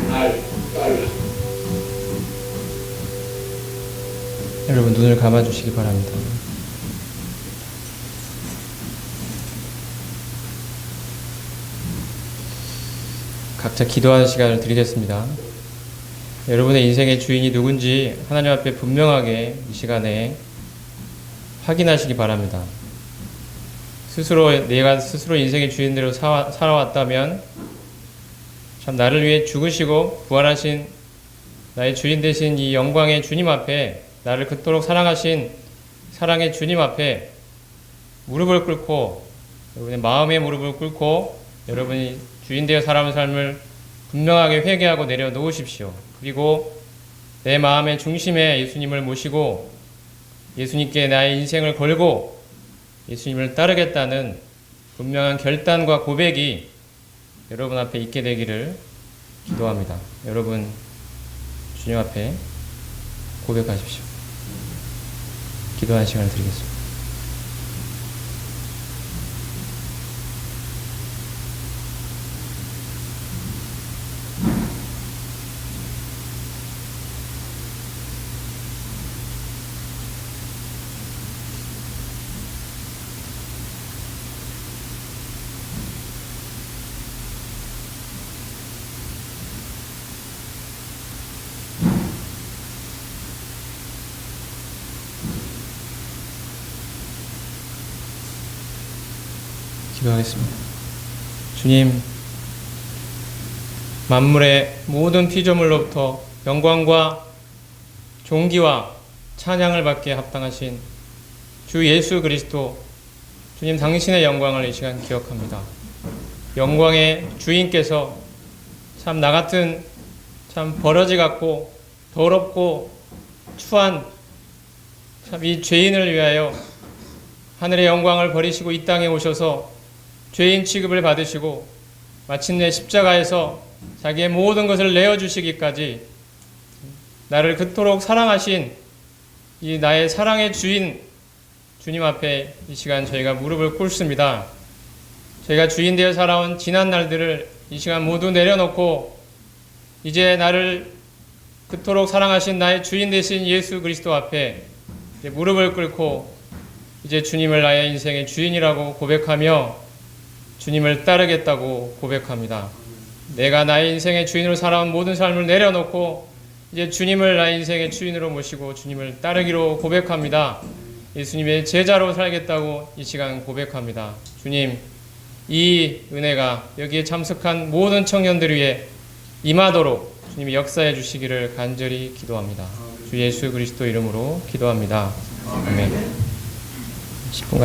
날 따르라.
여러분 눈을 감아주시기 바랍니다. 각자 기도하는 시간을 드리겠습니다. 여러분의 인생의 주인이 누군지 하나님 앞에 분명하게 이 시간에 확인하시기 바랍니다. 내가 스스로 인생의 주인대로 살아왔다면 참 나를 위해 죽으시고 부활하신 나의 주인 되신 이 영광의 주님 앞에 나를 그토록 사랑하신 사랑의 주님 앞에 무릎을 꿇고, 여러분의 마음의 무릎을 꿇고 여러분이 주인 되어 살아가는 삶을 분명하게 회개하고 내려놓으십시오. 그리고 내 마음의 중심에 예수님을 모시고 예수님께 나의 인생을 걸고 예수님을 따르겠다는 분명한 결단과 고백이 여러분 앞에 있게 되기를 기도합니다. 여러분 주님 앞에 고백하십시오. 기도하는 시간을 드리겠습니다. 기도하겠습니다. 주님, 만물의 모든 피조물로부터 영광과 존귀와 찬양을 받기에 합당하신 주 예수 그리스도, 주님 당신의 영광을 이 시간 기억합니다. 영광의 주인께서 참 나 같은 참 버러지 같고 더럽고 추한 참 이 죄인을 위하여 하늘의 영광을 버리시고 이 땅에 오셔서 죄인 취급을 받으시고 마침내 십자가에서 자기의 모든 것을 내어주시기까지 나를 그토록 사랑하신 이 나의 사랑의 주인 주님 앞에 이 시간 저희가 무릎을 꿇습니다. 저희가 주인 되어 살아온 지난 날들을 이 시간 모두 내려놓고 이제 나를 그토록 사랑하신 나의 주인 되신 예수 그리스도 앞에 이제 무릎을 꿇고 이제 주님을 나의 인생의 주인이라고 고백하며 주님을 따르겠다고 고백합니다. 내가 나의 인생의 주인으로 살아온 모든 삶을 내려놓고 이제 주님을 나의 인생의 주인으로 모시고 주님을 따르기로 고백합니다. 예수님의 제자로 살겠다고 이 시간 고백합니다. 주님, 이 은혜가 여기에 참석한 모든 청년들 위해 임하도록 주님이 역사해 주시기를 간절히 기도합니다. 주 예수 그리스도 이름으로 기도합니다. 아멘. 10분간